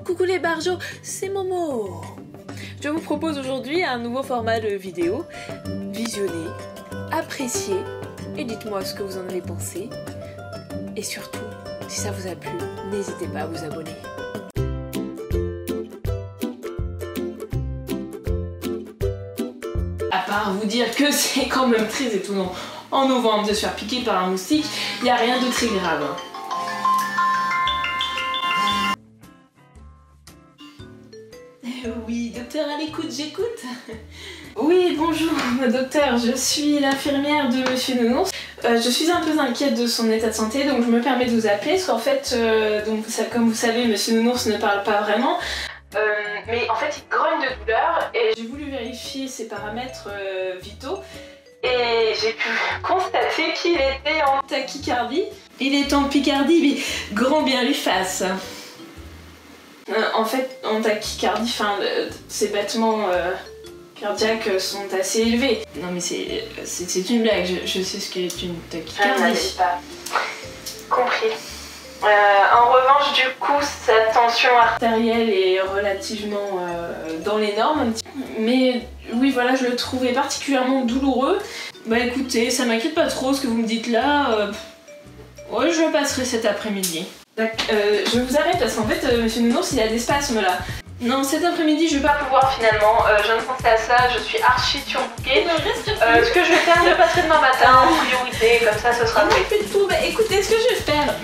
coucou les barjots, c'est Momo. Je vous propose aujourd'hui un nouveau format de vidéo. Visionnez, appréciez et dites-moi ce que vous en avez pensé. Et surtout, si ça vous a plu, n'hésitez pas à vous abonner. À part vous dire que c'est quand même très étonnant en novembre de se faire piquer par un moustique, il n'y a rien de très grave. Oui, docteur à l'écoute, j'écoute. Oui, bonjour, docteur, je suis l'infirmière de Monsieur Nounours. Je suis un peu inquiète de son état de santé, donc je me permets de vous appeler, parce qu'en fait, comme vous savez, Monsieur Nounours ne parle pas vraiment. Mais en fait, il grogne de douleur, et j'ai voulu vérifier ses paramètres vitaux, et j'ai pu constater qu'il était en tachycardie. Il est en Picardie, mais grand bien lui fasse. En fait, en tachycardie, ses battements cardiaques sont assez élevés. Non mais c'est une blague, je sais ce qu'est une tachycardie. Ah, je pas compris. En revanche, du coup, sa tension artérielle est relativement dans les normes. Mais oui, voilà, je le trouvais particulièrement douloureux. Bah écoutez, ça m'inquiète pas trop ce que vous me dites là. Ouais, je passerai cet après-midi. Je vous arrête parce qu'en fait, Monsieur Nounours, il a des spasmes là. Non, cet après-midi, je vais pas pouvoir finalement. Je viens de penser à ça, je suis archi surbookée. Ce que je vais faire, je passerai demain matin en priorité, comme ça, ce sera fait. Plus de tout. Bah écoutez, ce que je vais faire,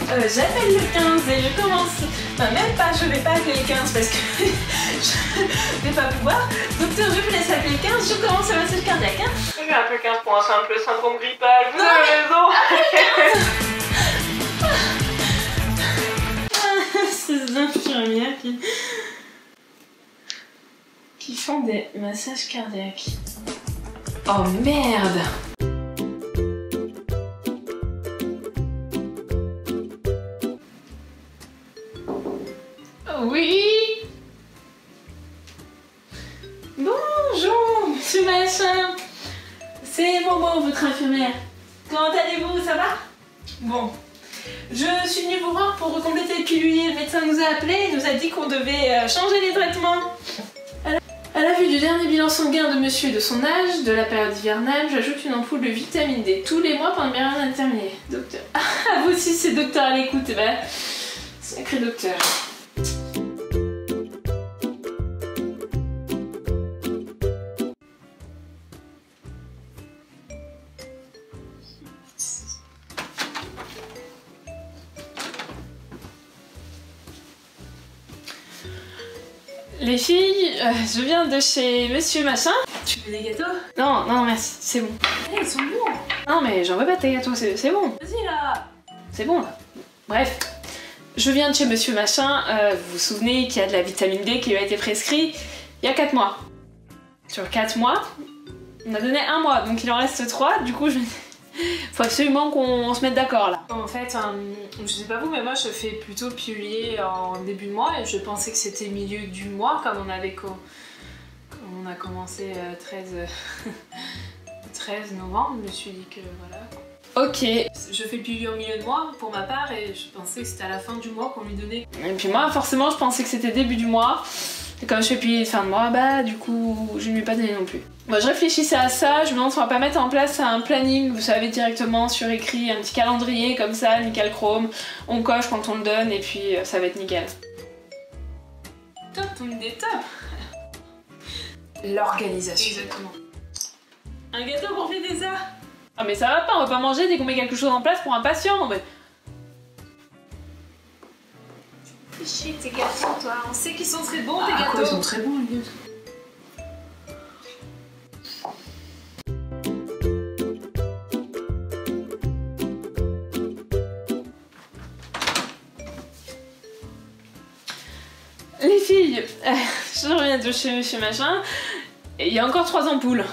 j'appelle le 15 et je commence. Enfin, même pas, je vais pas appeler le 15 parce que je vais pas pouvoir. Docteur, je vous laisse appeler le 15, je commence le massage cardiaque. Hein. Je vais appeler le 15 pour un simple syndrome grippal, vous avez raison. Ces infirmières qui font des massages cardiaques. Oh merde! Oui? Bonjour, monsieur Machin. C'est Momo, votre infirmière. Comment allez-vous, ça va? Bon. Je suis venue vous voir pour compléter le pilulier. Le médecin nous a appelé et nous a dit qu'on devait changer les traitements. À la vue du dernier bilan sanguin de monsieur et de son âge, de la période hivernale, j'ajoute une ampoule de vitamine D tous les mois pendant une période interminée. Docteur. Ah, vous aussi, c'est docteur à l'écoute. Eh ben, sacré docteur. Les filles, je viens de chez Monsieur Machin. Tu veux des gâteaux? Non, non merci, c'est bon. Ils sont bons. Non mais j'en veux pas de tes gâteaux, c'est bon. Vas-y là. C'est bon là. Bref, je viens de chez Monsieur Machin. Vous vous souvenez qu'il y a de la vitamine D qui lui a été prescrite il y a 4 mois. Sur 4 mois, on a donné 1 mois, donc il en reste 3. Du coup, faut absolument qu'on se mette d'accord là. En fait, je sais pas vous, mais moi je fais plutôt pilulier en début de mois et je pensais que c'était milieu du mois comme on a commencé 13 novembre, je me suis dit que voilà. Ok, je fais le pilulier en milieu de mois pour ma part et je pensais que c'était à la fin du mois qu'on lui donnait. Et puis moi forcément je pensais que c'était début du mois. Et comme je fais pilulier de fin de mois, bah du coup je ne lui ai pas donné non plus. Moi je réfléchissais à ça, je me demande si on va pas mettre en place un planning, vous savez, directement sur écrit, un petit calendrier comme ça, nickel chrome, on coche quand on le donne et puis ça va être nickel. Top, ton idée top. L'organisation. Exactement. Un gâteau pour fêter ça. Ah mais ça va pas, on va pas manger dès qu'on met quelque chose en place pour un patient. Mais... Fais chier tes gâteaux toi, on sait qu'ils sont très bons tes gâteaux. Quoi, ils sont très bons les gâteaux. Les filles, je reviens de chez Monsieur Machin, et il y a encore 3 ampoules.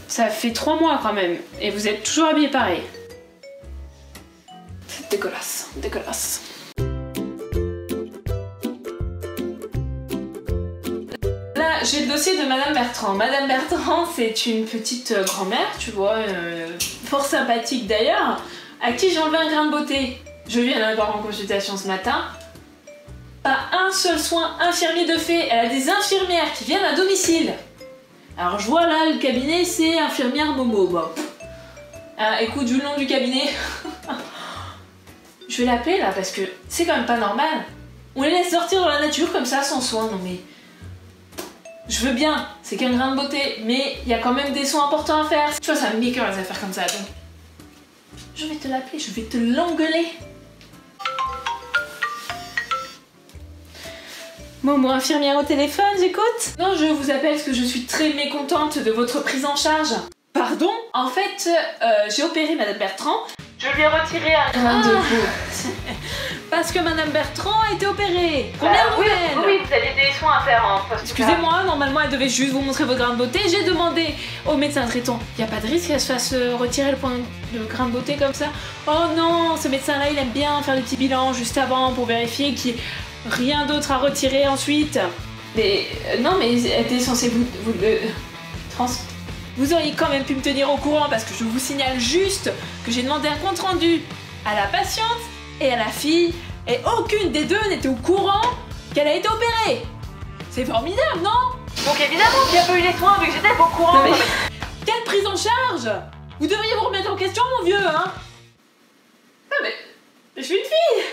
Ça fait 3 mois quand même, et vous êtes toujours habillés pareil. C'est dégueulasse, dégueulasse. Là, j'ai le dossier de Madame Bertrand. Madame Bertrand, c'est une petite grand-mère, tu vois, fort sympathique d'ailleurs, à qui j'ai enlevé un grain de beauté. Je viens la voir en consultation ce matin. Pas un seul soin infirmier de fait. Elle a des infirmières qui viennent à domicile. Alors je vois là, le cabinet, c'est infirmière Momo. Bon. Écoute, vu le nom du cabinet, je vais l'appeler là parce que c'est quand même pas normal. On les laisse sortir dans la nature comme ça sans soin. Non mais... Je veux bien, c'est qu'un grain de beauté, mais il y a quand même des soins importants à faire. Tu vois, ça m'écoeure les affaires comme ça, donc... Je vais te l'appeler, je vais te l'engueuler. Momo, infirmière au téléphone, j'écoute. Non, je vous appelle parce que je suis très mécontente de votre prise en charge. Pardon? En fait, j'ai opéré Madame Bertrand. Je lui ai retiré un grain de peau. Parce que Madame Bertrand a été opérée. Première nouvelle. Oui, vous avez des soins à faire en post. Excusez-moi, normalement elle devait juste vous montrer votre grain de beauté. J'ai demandé au médecin traitant, il n'y a pas de risque qu'elle se fasse retirer le grain de beauté comme ça? Oh non, ce médecin-là, il aime bien faire des petits bilans juste avant pour vérifier qu'il n'y ait rien d'autre à retirer ensuite. Mais non, mais elle était censée vous auriez quand même pu me tenir au courant parce que je vous signale juste que j'ai demandé un compte rendu à la patiente et à la fille et aucune des deux n'était au courant qu'elle a été opérée. C'est formidable, non? Donc évidemment qu'il n'y a pas eu les soins vu que j'étais pas au courant. Mais... Quelle prise en charge? Vous devriez vous remettre en question, mon vieux, hein? Ah mais je suis une fille.